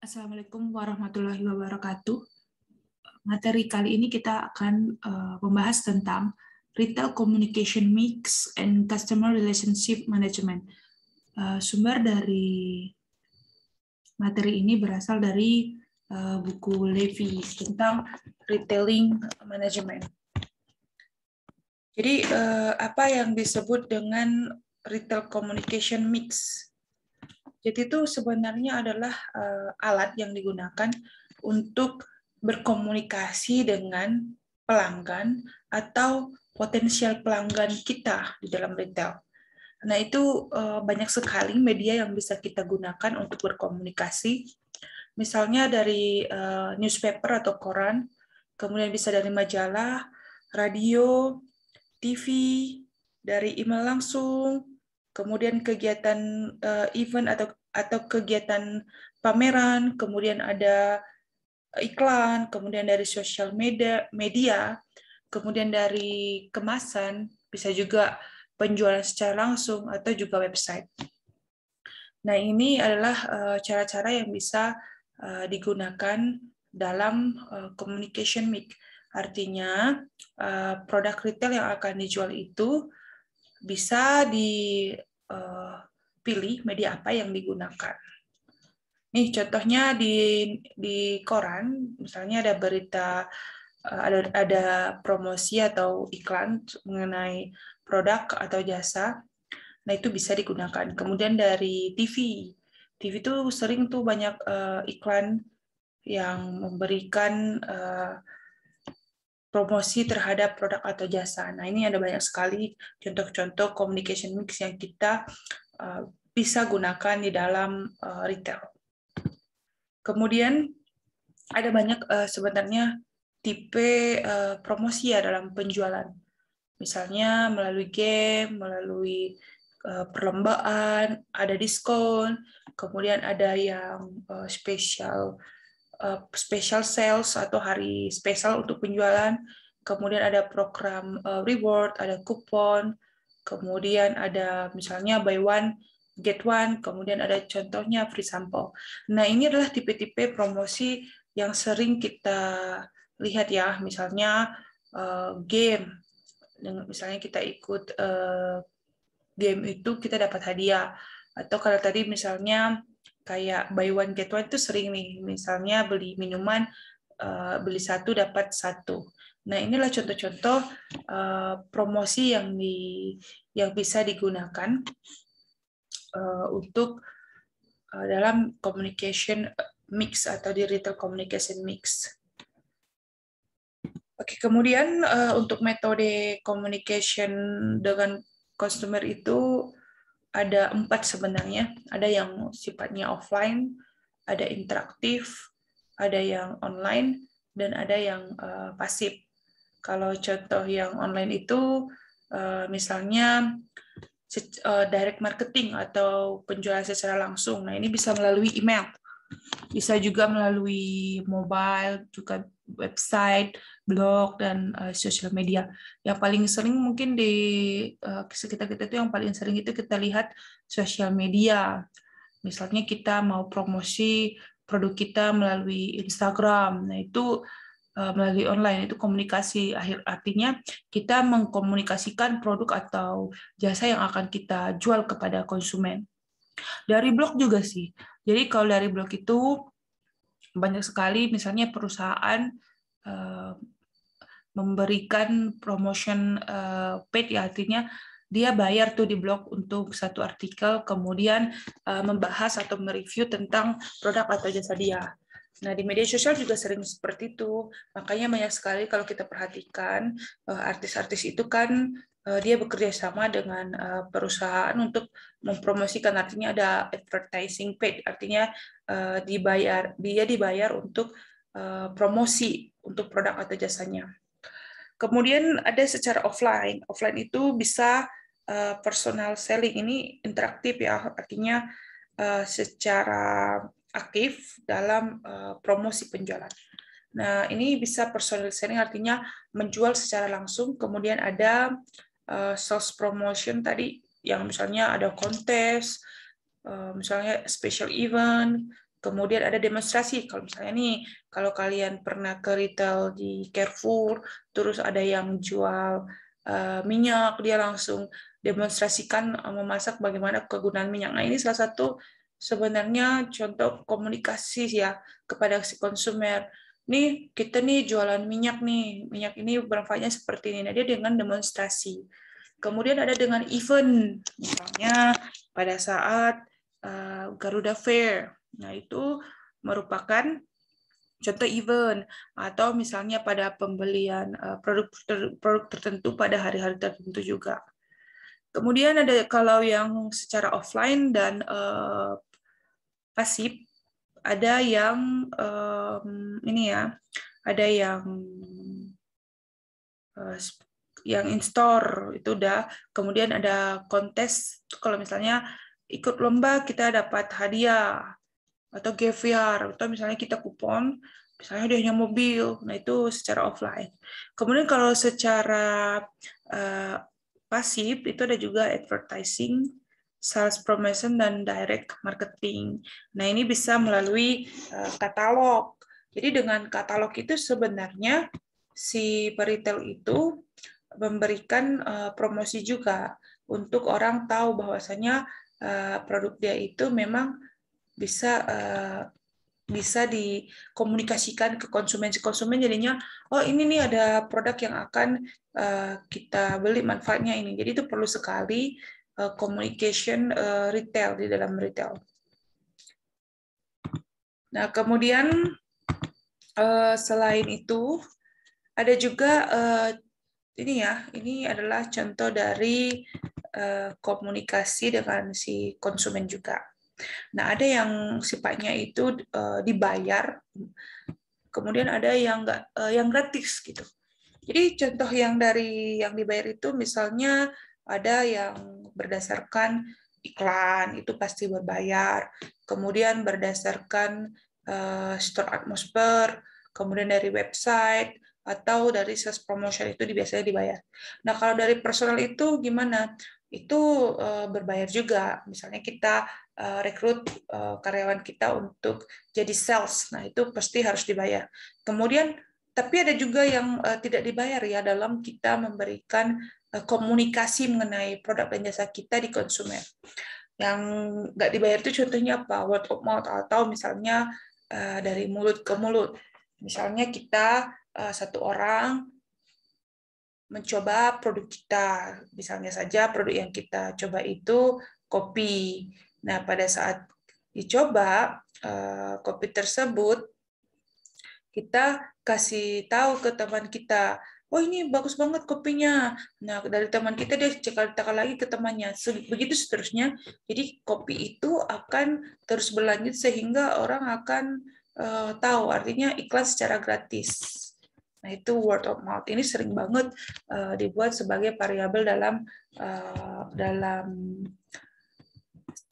Assalamualaikum warahmatullahi wabarakatuh. Materi kali ini kita akan membahas tentang Retail Communication Mix and Customer Relationship Management. Sumber dari materi ini berasal dari buku Levy tentang Retailing Management. Jadi apa yang disebut dengan Retail Communication Mix? Jadi itu sebenarnya adalah alat yang digunakan untuk berkomunikasi dengan pelanggan atau potensial pelanggan kita di dalam retail. Nah, itu banyak sekali media yang bisa kita gunakan untuk berkomunikasi. Misalnya dari newspaper atau koran, kemudian bisa dari majalah, radio, TV, dari email langsung, kemudian kegiatan event atau kegiatan pameran, kemudian ada iklan, kemudian dari sosial media, kemudian dari kemasan, bisa juga penjualan secara langsung atau juga website. Nah, ini adalah cara-cara yang bisa digunakan dalam communication mix. Artinya, produk retail yang akan dijual itu bisa dipilih media apa yang digunakan. Nih contohnya di koran, misalnya ada berita, ada promosi atau iklan mengenai produk atau jasa. Nah itu bisa digunakan. Kemudian dari TV itu sering tuh banyak iklan yang memberikan promosi terhadap produk atau jasa. Nah, ini ada banyak sekali contoh-contoh communication mix yang kita bisa gunakan di dalam retail. Kemudian ada banyak sebenarnya tipe promosi ya dalam penjualan. Misalnya melalui game, melalui perlombaan, ada diskon, kemudian ada yang special sales atau hari spesial untuk penjualan, kemudian ada program reward, ada kupon, kemudian ada misalnya buy one get one, kemudian ada contohnya free sample. Nah, ini adalah tipe-tipe promosi yang sering kita lihat ya, misalnya game, misalnya kita ikut game itu kita dapat hadiah, atau kalau tadi misalnya kayak buy one get one itu sering nih, misalnya beli minuman beli satu dapat satu. Nah, inilah contoh-contoh promosi yang bisa digunakan untuk dalam communication mix atau di retail communication mix. Oke, kemudian untuk metode communication dengan customer itu ada 4 sebenarnya. Ada yang sifatnya offline, ada interaktif, ada yang online, dan ada yang pasif. Kalau contoh yang online itu misalnya direct marketing atau penjualan secara langsung. Nah, ini bisa melalui email. Bisa juga melalui mobile, juga website, blog, dan sosial media. Yang paling sering mungkin di sekitar kita itu yang paling sering itu kita lihat sosial media. Misalnya kita mau promosi produk kita melalui Instagram. Nah, itu melalui online itu komunikasi, artinya kita mengkomunikasikan produk atau jasa yang akan kita jual kepada konsumen. Dari blog juga sih. Jadi kalau dari blog itu banyak sekali misalnya perusahaan memberikan promotion paid ya, artinya dia bayar tuh di blog untuk satu artikel, kemudian membahas atau mereview tentang produk atau jasa dia. Nah, di media sosial juga sering seperti itu. Makanya banyak sekali kalau kita perhatikan, artis-artis itu kan dia bekerja sama dengan perusahaan untuk mempromosikan, artinya ada advertising paid, artinya dia dibayar untuk promosi untuk produk atau jasanya. Kemudian ada secara offline. Offline itu bisa personal selling, ini interaktif ya, artinya secara aktif dalam promosi penjualan. Nah, ini bisa personal selling artinya menjual secara langsung, kemudian ada sales promotion tadi yang misalnya ada kontes, misalnya special event, Kemudian ada demonstrasi. Kalau misalnya nih, kalau kalian pernah ke retail di Carrefour, terus ada yang jual minyak, dia langsung demonstrasikan memasak bagaimana kegunaan minyak. Nah, ini salah satu sebenarnya contoh komunikasi ya kepada si konsumer. Nih, kita nih jualan minyak nih. Minyak ini bermanfaatnya seperti ini. Nah, dia dengan demonstrasi. Kemudian ada dengan event. Misalnya pada saat Garuda Fair. Nah, itu merupakan contoh event, atau misalnya pada pembelian produk tertentu pada hari-hari tertentu juga. Kemudian ada kalau yang secara offline dan pasif, ada yang ini ya, ada yang in-store itu udah, kemudian ada kontes, kalau misalnya ikut lomba kita dapat hadiah, atau GVR, atau misalnya kita kupon, misalnya dia hanya mobil, nah itu secara offline. Kemudian kalau secara pasif, itu ada juga advertising, sales promotion, dan direct marketing. Nah ini bisa melalui katalog. Jadi dengan katalog itu sebenarnya si peritel itu memberikan promosi juga untuk orang tahu bahwasanya produk dia itu memang bisa dikomunikasikan ke konsumen. Si konsumen jadinya, oh ini nih ada produk yang akan kita beli, manfaatnya ini. Jadi itu perlu sekali communication retail di dalam retail. Nah kemudian selain itu ada juga ini adalah contoh dari komunikasi dengan si konsumen juga. Nah, ada yang sifatnya itu dibayar, kemudian ada yang yang gratis gitu. Jadi contoh yang dibayar itu misalnya ada yang berdasarkan iklan, itu pasti berbayar. Kemudian berdasarkan store atmosphere, kemudian dari website, atau dari sales promotion itu biasanya dibayar. Nah, kalau dari personal itu gimana? Itu berbayar juga. Misalnya kita rekrut karyawan kita untuk jadi sales. Nah, itu pasti harus dibayar. Kemudian tapi ada juga yang tidak dibayar ya dalam kita memberikan komunikasi mengenai produk dan jasa kita di konsumen. Yang nggak dibayar itu contohnya apa? Word of mouth, atau misalnya dari mulut ke mulut. Misalnya kita satu orang mencoba produk kita, misalnya saja produk yang kita coba itu kopi. Nah, pada saat dicoba kopi tersebut, kita kasih tahu ke teman kita, oh ini bagus banget kopinya. Nah, dari teman kita dia cekal lagi ke temannya. Begitu seterusnya. Jadi kopi itu akan terus berlanjut sehingga orang akan tahu. Artinya iklan secara gratis. Nah, itu word of mouth. Ini sering banget dibuat sebagai variabel dalam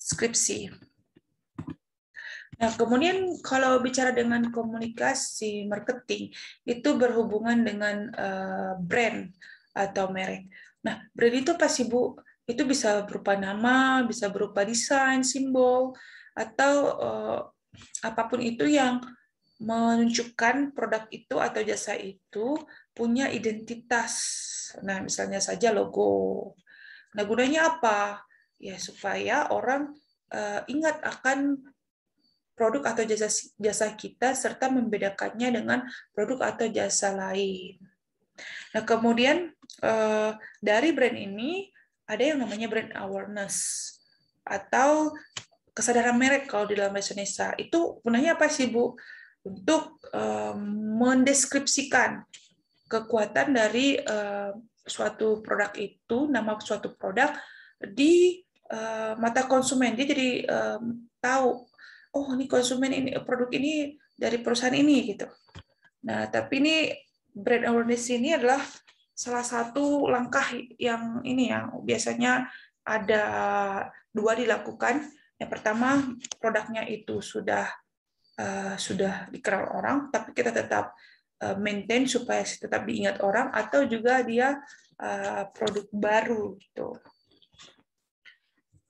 skripsi. Nah, kemudian kalau bicara dengan komunikasi marketing, itu berhubungan dengan brand atau merek. Nah, brand itu apa sih, Bu? Itu bisa berupa nama, bisa berupa desain, simbol, atau apapun itu yang menunjukkan produk itu atau jasa itu punya identitas. Nah, misalnya saja logo. Nah, gunanya apa? Ya, supaya orang ingat akan produk atau jasa kita serta membedakannya dengan produk atau jasa lain. Nah, kemudian dari brand ini ada yang namanya brand awareness atau kesadaran merek kalau di dalam bahasa Indonesia. Itu gunanya apa sih, Bu? Untuk mendeskripsikan kekuatan dari suatu produk itu, nama suatu produk di mata konsumen. Dia jadi tahu, oh ini konsumen ini, produk ini dari perusahaan ini gitu. Nah, tapi ini brand awareness ini adalah salah satu langkah yang ini ya biasanya ada dua dilakukan. Yang pertama, produknya itu sudah dikenal orang, tapi kita tetap maintain supaya tetap diingat orang, atau juga dia produk baru gitu.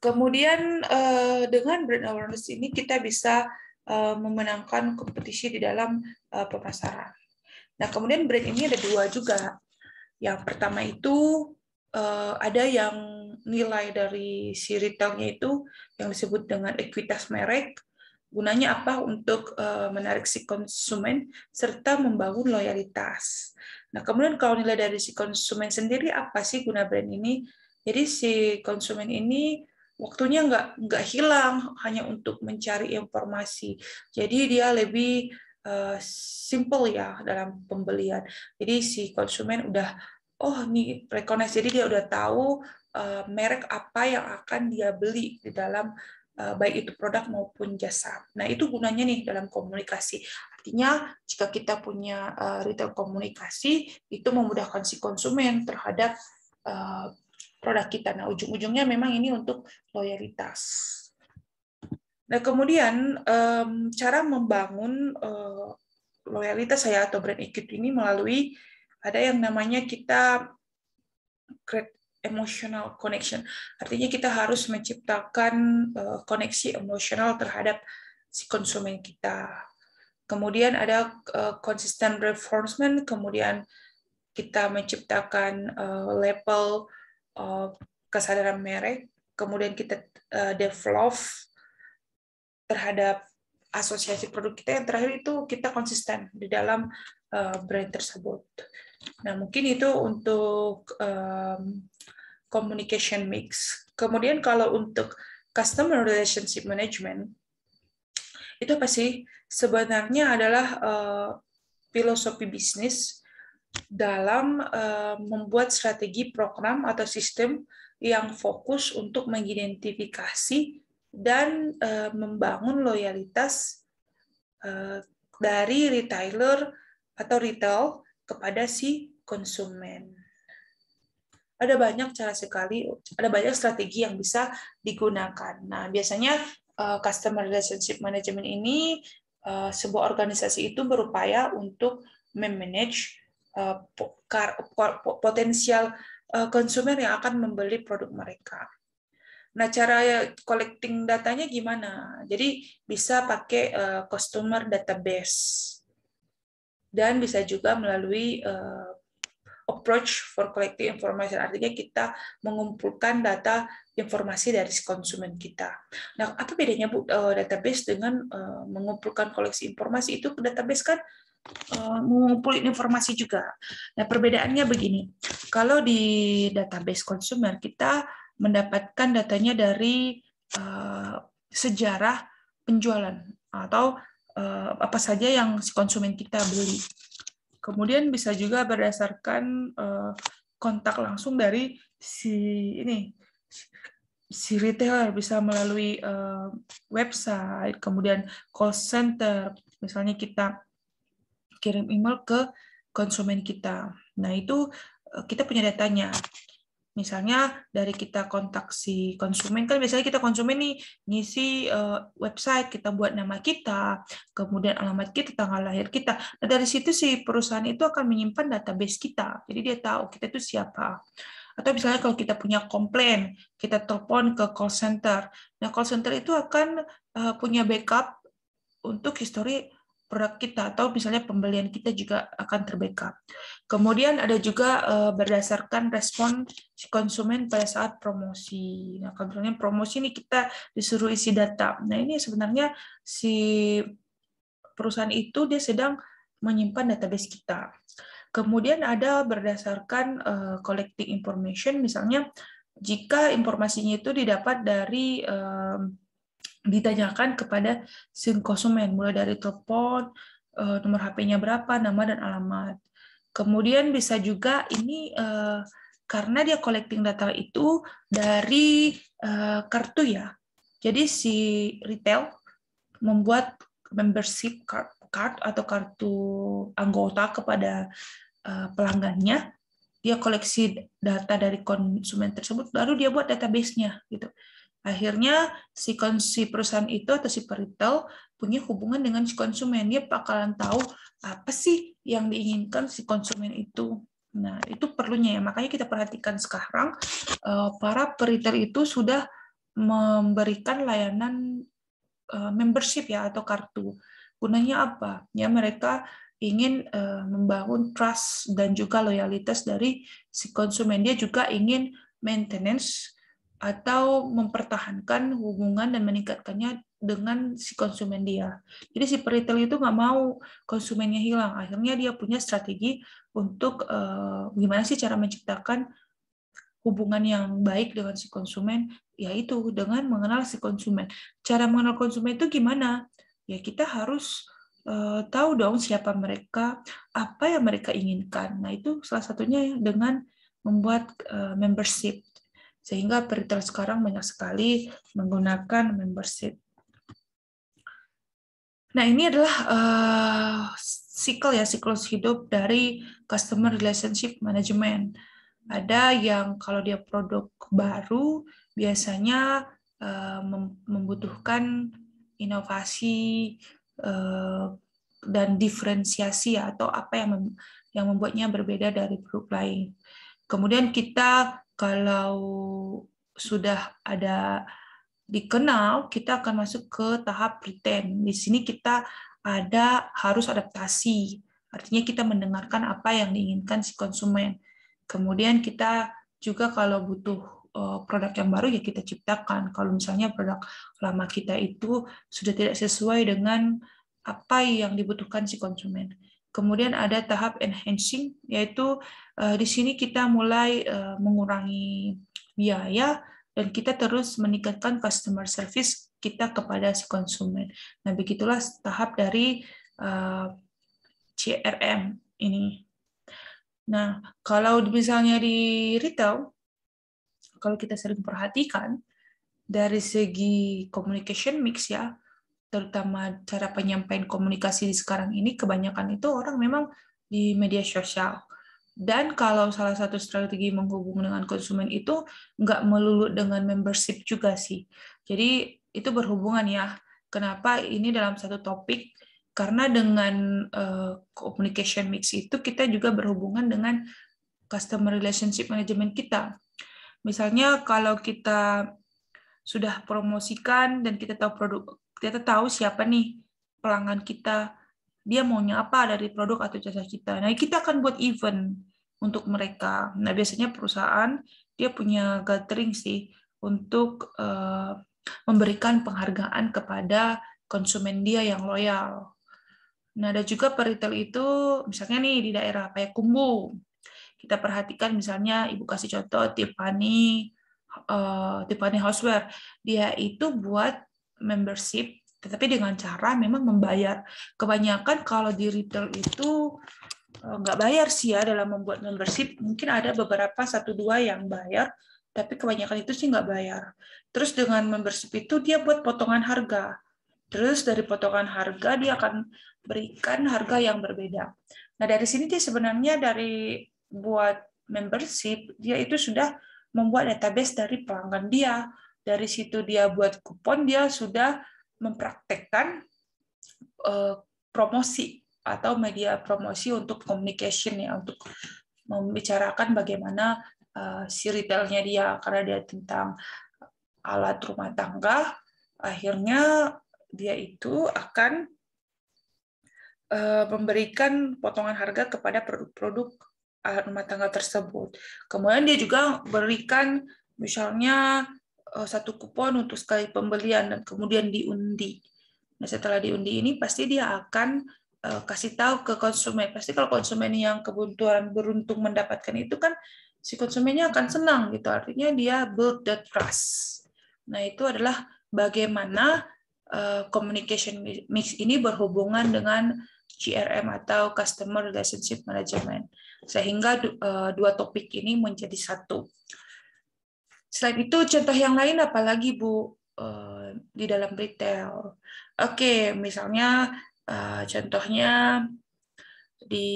Kemudian dengan brand awareness ini kita bisa memenangkan kompetisi di dalam pemasaran. Nah, kemudian brand ini ada dua juga. Yang pertama itu ada yang nilai dari si retailnya itu yang disebut dengan ekuitas merek. Gunanya apa? Untuk menarik si konsumen serta membangun loyalitas. Nah, kemudian kalau nilai dari si konsumen sendiri, apa sih guna brand ini? Jadi si konsumen ini waktunya nggak hilang hanya untuk mencari informasi. Jadi dia lebih simple ya dalam pembelian. Jadi si konsumen udah, oh ini recognize, jadi dia udah tahu merek apa yang akan dia beli di dalam baik itu produk maupun jasa. Nah, itu gunanya nih dalam komunikasi. Artinya, jika kita punya retail komunikasi, itu memudahkan si konsumen terhadap produk kita. Nah, ujung-ujungnya memang ini untuk loyalitas. Nah, kemudian cara membangun loyalitas saya atau brand equity ini melalui ada yang namanya kita create emotional connection. Artinya kita harus menciptakan koneksi emosional terhadap si konsumen kita. Kemudian ada consistent reinforcement, kemudian kita menciptakan level kesadaran merek, kemudian kita develop terhadap asosiasi produk kita, yang terakhir itu kita konsisten di dalam brand tersebut. Nah, mungkin itu untuk communication mix. Kemudian kalau untuk customer relationship management, itu apa sih? Sebenarnya adalah filosofi bisnis dalam membuat strategi program atau sistem yang fokus untuk mengidentifikasi dan membangun loyalitas dari retailer atau retail kepada si konsumen. Ada banyak cara sekali, ada banyak strategi yang bisa digunakan. Nah, biasanya customer relationship management ini sebuah organisasi itu berupaya untuk memanage potensial konsumen yang akan membeli produk mereka. Nah, cara collecting datanya gimana? Jadi bisa pakai customer database dan bisa juga melalui approach for collecting information, artinya kita mengumpulkan data informasi dari konsumen kita. Nah, apa bedanya Bu database dengan mengumpulkan koleksi informasi? Itu database kan mengumpulkan informasi juga. Nah, perbedaannya begini. Kalau di database konsumer kita mendapatkan datanya dari sejarah penjualan atau apa saja yang si konsumen kita beli. Kemudian bisa juga berdasarkan kontak langsung dari si retailer, bisa melalui website, kemudian call center, misalnya kita kirim email ke konsumen kita. Nah, itu kita punya datanya. Misalnya dari kita kontak si konsumen, kan biasanya kita konsumen nih ngisi website, kita buat nama kita, kemudian alamat kita, tanggal lahir kita. Nah, dari situ si perusahaan itu akan menyimpan database kita. Jadi dia tahu kita itu siapa. Atau misalnya kalau kita punya komplain, kita telepon ke call center. Nah, call center itu akan punya backup untuk histori produk kita, atau misalnya pembelian kita juga akan terbackup. Kemudian ada juga berdasarkan respon si konsumen pada saat promosi. Nah, kalau misalnya promosi ini kita disuruh isi data. Nah, ini sebenarnya si perusahaan itu dia sedang menyimpan database kita. Kemudian ada berdasarkan collecting information, misalnya jika informasinya itu didapat dari ditanyakan kepada si konsumen, mulai dari telepon, nomor HP-nya berapa, nama dan alamat. Kemudian bisa juga ini karena dia collecting data itu dari kartu ya. Jadi si retail membuat membership card atau kartu anggota kepada pelanggannya. Dia koleksi data dari konsumen tersebut, lalu dia buat database-nya gitu. Akhirnya si perusahaan itu atau si retail punya hubungan dengan si konsumen. Dia bakalan tahu apa sih yang diinginkan si konsumen itu. Nah, itu perlunya ya. Makanya kita perhatikan sekarang para retail itu sudah memberikan layanan membership ya atau kartu. Gunanya apa? Ya mereka ingin membangun trust dan juga loyalitas dari si konsumen. Dia juga ingin maintenance atau mempertahankan hubungan dan meningkatkannya dengan si konsumen dia. Jadi si retail itu nggak mau konsumennya hilang. Akhirnya dia punya strategi untuk gimana sih cara menciptakan hubungan yang baik dengan si konsumen, yaitu dengan mengenal si konsumen. Cara mengenal konsumen itu gimana? Ya kita harus tahu dong siapa mereka, apa yang mereka inginkan. Nah itu salah satunya dengan membuat membership. Sehingga retail sekarang banyak sekali menggunakan membership. Nah ini adalah siklus hidup dari customer relationship management. Ada yang kalau dia produk baru biasanya membutuhkan inovasi dan diferensiasi atau apa yang membuatnya berbeda dari produk lain. Kemudian kita kalau sudah ada dikenal, kita akan masuk ke tahap retain. Di sini kita harus adaptasi. Artinya kita mendengarkan apa yang diinginkan si konsumen. Kemudian kita juga kalau butuh produk yang baru ya kita ciptakan. Kalau misalnya produk lama kita itu sudah tidak sesuai dengan apa yang dibutuhkan si konsumen. Kemudian ada tahap enhancing, yaitu di sini kita mulai mengurangi biaya dan kita terus meningkatkan customer service kita kepada si konsumen. Nah, begitulah tahap dari CRM ini. Nah, kalau misalnya di retail, kalau kita sering perhatikan, dari segi communication mix ya, terutama cara penyampaian komunikasi di sekarang ini, kebanyakan itu orang memang di media sosial. Dan kalau salah satu strategi menghubung dengan konsumen itu nggak melulu dengan membership juga sih. Jadi itu berhubungan ya. Kenapa ini dalam satu topik? Karena dengan communication mix itu kita juga berhubungan dengan customer relationship management kita. Misalnya kalau kita sudah promosikan dan kita tahu siapa nih pelanggan kita, dia maunya apa dari produk atau jasa kita. Nah, kita akan buat event untuk mereka. Nah, biasanya perusahaan dia punya gathering sih untuk memberikan penghargaan kepada konsumen dia yang loyal. Nah, ada juga peritel itu, misalnya nih di daerah Payakumbuh, kita perhatikan misalnya Ibu kasih contoh Tiffany Houseware, dia itu buat membership, tetapi dengan cara memang membayar. Kebanyakan kalau di retail itu nggak bayar sih ya dalam membuat membership. Mungkin ada beberapa 1-2 yang bayar, tapi kebanyakan itu sih nggak bayar. Terus dengan membership itu dia buat potongan harga. Terus dari potongan harga dia akan berikan harga yang berbeda. Nah dari sini dia sebenarnya dari buat membership, dia itu sudah membuat database dari pelanggan dia. Dari situ dia buat kupon, dia sudah mempraktekkan promosi atau media promosi untuk communication ya, untuk membicarakan bagaimana si retailnya dia, karena dia tentang alat rumah tangga, akhirnya dia itu akan memberikan potongan harga kepada produk-produk alat rumah tangga tersebut. Kemudian dia juga berikan misalnya 1 kupon untuk sekali pembelian dan kemudian diundi. Nah, setelah diundi ini pasti dia akan kasih tahu ke konsumen. Pasti kalau konsumen yang kebetulan beruntung mendapatkan itu kan si konsumennya akan senang gitu. Artinya dia build the trust. Nah, itu adalah bagaimana communication mix ini berhubungan dengan CRM atau Customer Relationship Management. Sehingga 2 topik ini menjadi satu. Selain itu, contoh yang lain apalagi Bu di dalam retail? Oke, misalnya contohnya di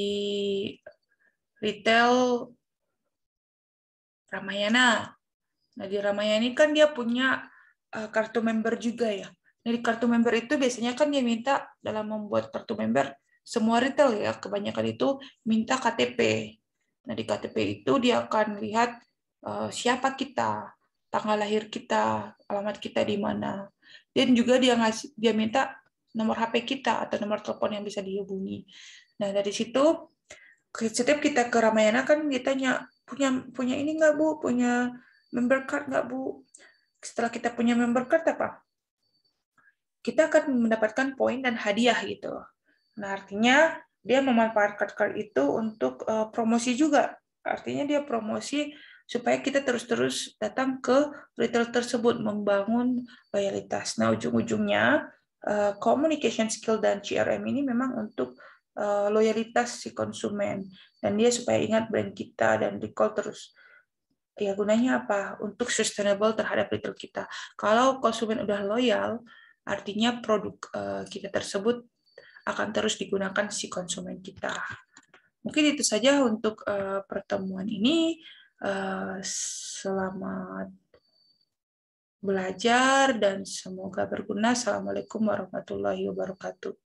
retail Ramayana. Nah, di Ramayana ini kan dia punya kartu member juga ya. Nah, di kartu member itu biasanya kan dia minta dalam membuat kartu member, semua retail ya, kebanyakan itu minta KTP. Nah, di KTP itu dia akan lihat siapa kita. tanggal lahir kita, alamat kita di mana. Dan juga dia minta nomor HP kita atau nomor telepon yang bisa dihubungi. Nah, dari situ setiap kita ke Ramayana kan ditanya, punya ini nggak Bu? Punya member card nggak Bu? Setelah kita punya member card apa? Kita akan mendapatkan poin dan hadiah gitu. Nah, artinya dia memanfaatkan card itu untuk promosi juga. Artinya dia promosi supaya kita terus-terus datang ke retail tersebut, membangun loyalitas. Nah, ujung-ujungnya communication skill dan CRM ini memang untuk loyalitas si konsumen. Dan dia supaya ingat brand kita dan recall terus. Ya, gunanya apa? Untuk sustainable terhadap retail kita. Kalau konsumen udah loyal, artinya produk kita tersebut akan terus digunakan si konsumen kita. Mungkin itu saja untuk pertemuan ini. Selamat belajar dan semoga berguna. Assalamualaikum warahmatullahi wabarakatuh.